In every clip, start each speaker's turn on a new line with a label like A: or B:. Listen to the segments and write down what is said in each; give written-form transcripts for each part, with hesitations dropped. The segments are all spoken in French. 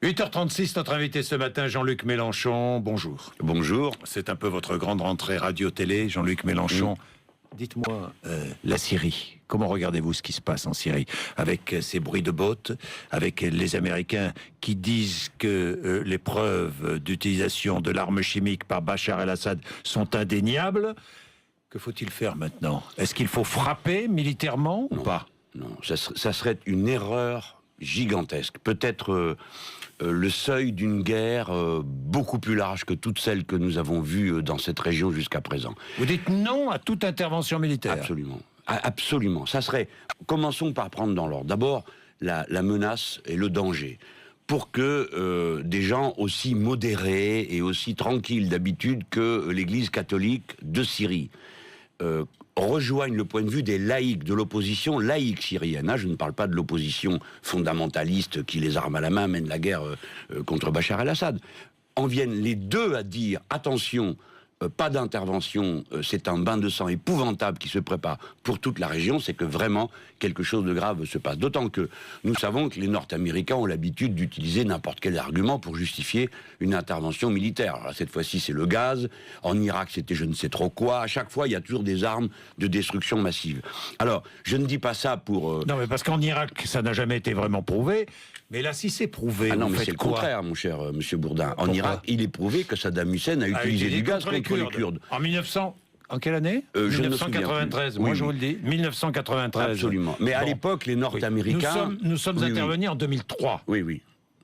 A: 8h36, notre invité ce matin, Jean-Luc Mélenchon. Bonjour.
B: Bonjour.
A: C'est un peu votre grande rentrée radio-télé, Jean-Luc Mélenchon. Dites-moi, la Syrie, comment regardez-vous ce qui se passe en Syrie? Avec ces bruits de bottes, avec les Américains qui disent que les preuves d'utilisation de l'arme chimique par Bachar el-Assad sont indéniables. Que faut-il faire maintenant? Est-ce qu'il faut frapper militairement ou pas?
B: Non, ça serait une erreur gigantesque. Peut-être le seuil d'une guerre beaucoup plus large que toutes celles que nous avons vues dans cette région jusqu'à présent.
A: Vous dites non à toute intervention militaire?
B: Absolument. Absolument. Ça serait... Commençons par prendre dans l'ordre. D'abord, la menace et le danger. Pour que des gens aussi modérés et aussi tranquilles d'habitude que l'Église catholique de Syrie rejoignent le point de vue des laïcs, de l'opposition laïque syrienne. Je ne parle pas de l'opposition fondamentaliste qui, les armes à la main, mène la guerre contre Bachar el-Assad. En viennent les deux à dire, attention, pas d'intervention, c'est un bain de sang épouvantable qui se prépare pour toute la région, c'est que vraiment quelque chose de grave se passe. D'autant que nous savons que les Nord-Américains ont l'habitude d'utiliser n'importe quel argument pour justifier une intervention militaire. Alors cette fois-ci c'est le gaz, en Irak c'était je ne sais trop quoi, à chaque fois il y a toujours des armes de destruction massive. Alors je ne dis pas ça pour...
A: Non mais parce qu'en Irak ça n'a jamais été vraiment prouvé, mais là si c'est prouvé...
B: Ah non mais c'est le contraire mon cher monsieur Bourdin. En Irak il est prouvé que Saddam Hussein a utilisé du gaz contre les Kurdes.
A: En 1900, en quelle année 1993, moi je vous le dis, 1993.
B: Absolument. Mais à l'époque, les Nord-Américains...
A: Nous sommes intervenus en 2003.
B: Oui.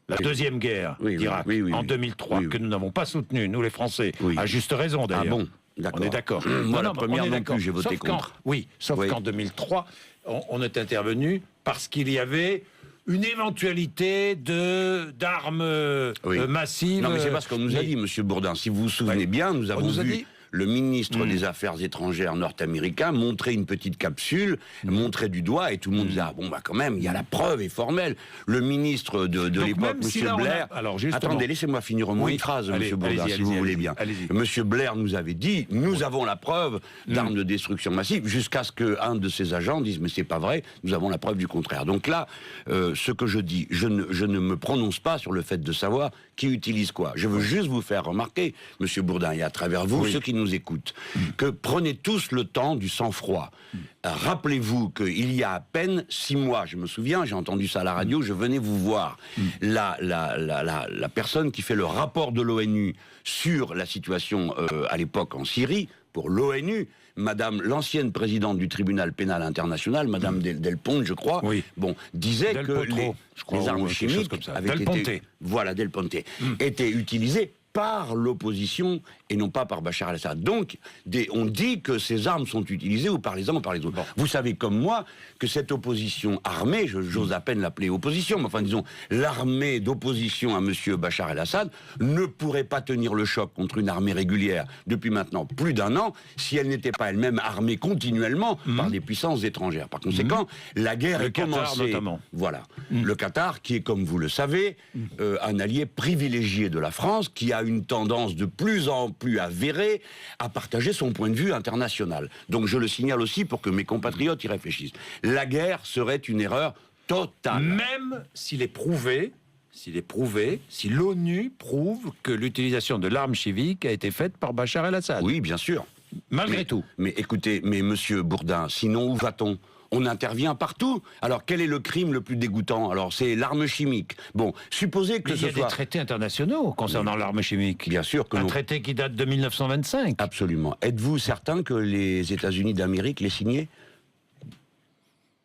A: La deuxième guerre d'Irak, en 2003, que nous n'avons pas soutenue, nous les Français, à juste raison d'ailleurs.
B: Ah bon, d'accord.
A: On est d'accord.
B: Moi, la première non plus, j'ai voté contre.
A: Sauf qu'en 2003, on est intervenu parce qu'il y avait une éventualité d'armes massives.
B: Non, mais c'est pas ce qu'on nous a dit, monsieur Bourdin. Si vous vous souvenez bien, nous avons vu le ministre des Affaires étrangères nord-américain montrer une petite capsule, montrer du doigt, et tout le monde disait, ah bon, bah quand même, il y a la preuve est formelle. Le ministre de l'époque, monsieur Blair... Attendez, laissez-moi finir au moins une phrase, monsieur Bourdin, si vous voulez bien. Monsieur Blair nous avait dit, nous avons la preuve d'armes de destruction massive, jusqu'à ce qu'un de ses agents dise, mais c'est pas vrai, nous avons la preuve du contraire. Donc là, ce que je dis, je ne me prononce pas sur le fait de savoir qui utilise quoi. Je veux juste vous faire remarquer, monsieur Bourdin, et à travers vous, ceux qui nous écoutent, que prenez tous le temps du sang-froid. Rappelez-vous qu'il y a à peine 6 mois, je me souviens, j'ai entendu ça à la radio, je venais vous voir, la personne qui fait le rapport de l'ONU sur la situation à l'époque en Syrie, pour l'ONU, madame, l'ancienne présidente du tribunal pénal international, madame Del Ponte, je crois, disait que les armes chimiques avaient été... Voilà, Del Ponte, étaient utilisées par l'opposition et non pas par Bachar el-Assad. Donc, on dit que ces armes sont utilisées ou par les uns ou par les autres. Bon. Vous savez comme moi que cette opposition armée, j'ose à peine l'appeler opposition, mais enfin disons, l'armée d'opposition à monsieur Bachar el-Assad ne pourrait pas tenir le choc contre une armée régulière depuis maintenant plus d'1 an si elle n'était pas elle-même armée continuellement par des puissances étrangères. Par conséquent, la guerre est commencée. Notamment. Voilà. Le Qatar, qui est, comme vous le savez, un allié privilégié de la France, qui a une tendance de plus en plus avérée à partager son point de vue international. Donc je le signale aussi pour que mes compatriotes y réfléchissent. La guerre serait une erreur totale.
A: Même s'il est prouvé, si l'ONU prouve que l'utilisation de l'arme chimique a été faite par Bachar el-Assad.
B: Oui, bien sûr.
A: Malgré tout.
B: Mais écoutez, monsieur Bourdin, sinon où va-t-on ? On intervient partout. Alors, quel est le crime le plus dégoûtant? Alors, c'est l'arme chimique. Bon, supposez que
A: il y a des traités internationaux concernant l'arme chimique.
B: Bien sûr que
A: un traité qui date de 1925.
B: Absolument. Êtes-vous certain que les États-Unis d'Amérique l'aient signé?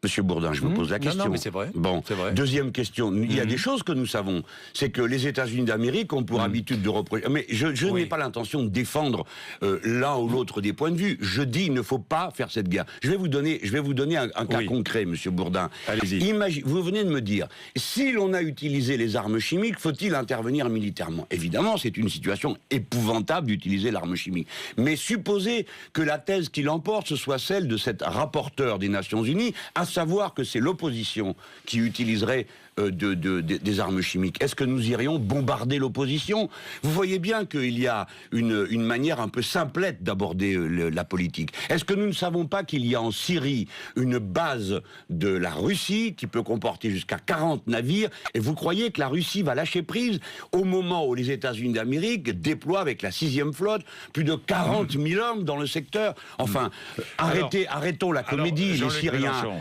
B: Monsieur Bourdin, je vous pose la question.
A: Non, mais c'est vrai.
B: Bon,
A: vrai.
B: Deuxième question. Il y a des choses que nous savons. C'est que les États-Unis d'Amérique ont pour habitude de reprocher... Mais je n'ai pas l'intention de défendre l'un ou l'autre des points de vue. Je dis, il ne faut pas faire cette guerre. Je vais vous donner un cas concret, monsieur Bourdin.
A: Allez-y.
B: Vous venez de me dire, si l'on a utilisé les armes chimiques, faut-il intervenir militairement? Évidemment, c'est une situation épouvantable d'utiliser l'arme chimique. Mais supposez que la thèse qui l'emporte, ce soit celle de cette rapporteure des Nations Unies, à savoir que c'est l'opposition qui utiliserait des armes chimiques, est-ce que nous irions bombarder l'opposition? Vous voyez bien qu'il y a une manière un peu simplette d'aborder la politique. Est-ce que nous ne savons pas qu'il y a en Syrie une base de la Russie qui peut comporter jusqu'à 40 navires, et vous croyez que la Russie va lâcher prise au moment où les États-Unis d'Amérique déploient avec la 6e flotte plus de 40 000 hommes dans le secteur? Enfin, arrêtons la comédie.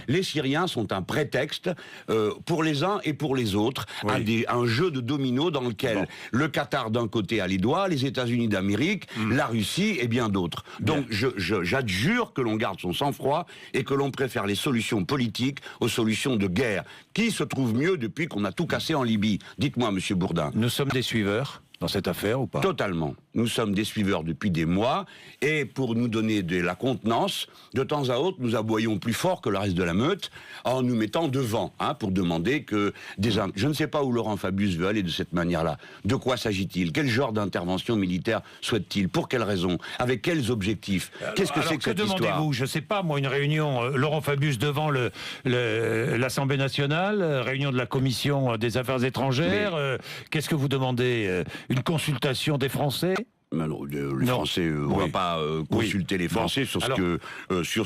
B: Les Syriens sont un prétexte pour les uns et pour les autres, un jeu de dominos dans lequel le Qatar d'un côté a les doigts, les États-Unis d'Amérique, la Russie et bien d'autres. Donc j'adjure que l'on garde son sang-froid et que l'on préfère les solutions politiques aux solutions de guerre. Qui se trouve mieux depuis qu'on a tout cassé en Libye? Dites-moi, monsieur Bourdin.
A: Nous sommes des suiveurs dans cette affaire ou pas?
B: Totalement. Nous sommes des suiveurs depuis des mois, et pour nous donner de la contenance, de temps à autre, nous aboyons plus fort que le reste de la meute, en nous mettant devant, pour demander que je ne sais pas où Laurent Fabius veut aller de cette manière-là. De quoi s'agit-il? Quel genre d'intervention militaire souhaite-t-il? Pour quelles raisons? Avec quels objectifs? Qu'est-ce que c'est que cette histoire?
A: Que demandez-vous? Je ne sais pas, moi, une réunion, Laurent Fabius devant l'Assemblée nationale, réunion de la Commission des Affaires étrangères, qu'est-ce que vous demandez? Une consultation des Français?
B: Alors, les Français, on ne va pas consulter les Français sur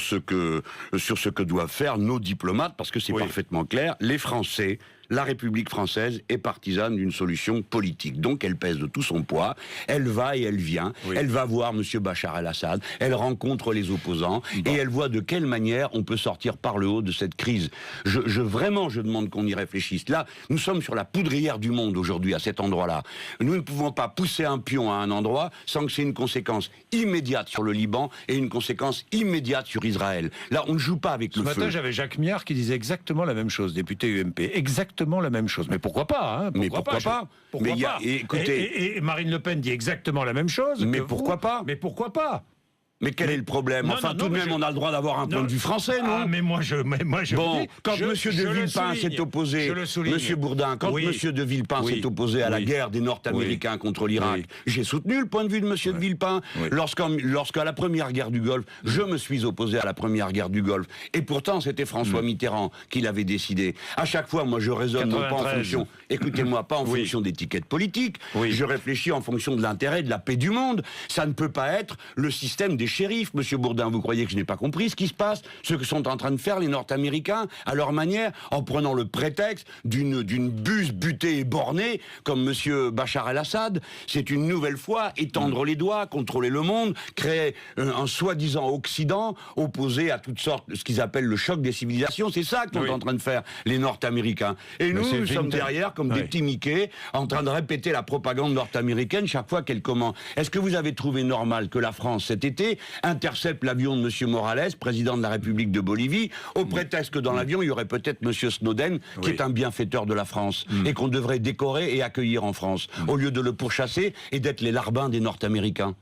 B: ce que doivent faire nos diplomates, parce que c'est parfaitement clair. Les Français, la République française est partisane d'une solution politique. Donc elle pèse de tout son poids, elle va et elle vient, elle va voir M. Bachar el-Assad, elle rencontre les opposants, et elle voit de quelle manière on peut sortir par le haut de cette crise. Vraiment, je demande qu'on y réfléchisse. Là, nous sommes sur la poudrière du monde aujourd'hui, à cet endroit-là. Nous ne pouvons pas pousser un pion à un endroit sans que c'est une conséquence immédiate sur le Liban et une conséquence immédiate sur Israël. Là, on ne joue pas avec le feu.
A: Ce matin, j'avais Jacques Miard qui disait exactement la même chose, député UMP. Exactement la même chose. Mais pourquoi pas? Pourquoi pas? Écoutez, et Marine Le Pen dit exactement la même chose.
B: Mais pourquoi pas?
A: Mais pourquoi pas?
B: Mais quel est le problème? Tout de même, on a le droit d'avoir un point de vue français, non?
A: Mais moi je
B: bon, quand M. de Villepin s'est opposé, M. Bourdin, quand M. de Villepin s'est opposé à la guerre des Nord-Américains contre l'Irak, j'ai soutenu le point de vue de M. de Villepin. Lorsqu'à la première guerre du Golfe, je me suis opposé à la première guerre du Golfe. Et pourtant, c'était François Mitterrand qui l'avait décidé. À chaque fois, moi, je raisonne non pas en fonction, écoutez-moi, pas en fonction d'étiquettes politiques. Je réfléchis en fonction de l'intérêt de la paix du monde. Ça ne peut pas être le système des shérifs, monsieur Bourdin. Vous croyez que je n'ai pas compris ce qui se passe, ce que sont en train de faire les Nord-Américains à leur manière, en prenant le prétexte d'une buse butée et bornée comme monsieur Bachar el-Assad? C'est une nouvelle fois étendre les doigts, contrôler le monde, créer un soi-disant Occident opposé à toutes sortes de ce qu'ils appellent le choc des civilisations. C'est ça qu'ils sont en train de faire les Nord-Américains. Et nous sommes derrière comme des petits Mickey en train de répéter la propagande nord-américaine chaque fois qu'elle commence. Est-ce que vous avez trouvé normal que la France cet été intercepte l'avion de M. Morales, président de la République de Bolivie, au prétexte que dans l'avion, il y aurait peut-être M. Snowden, qui est un bienfaiteur de la France, et qu'on devrait décorer et accueillir en France, au lieu de le pourchasser et d'être les larbins des Nord-Américains?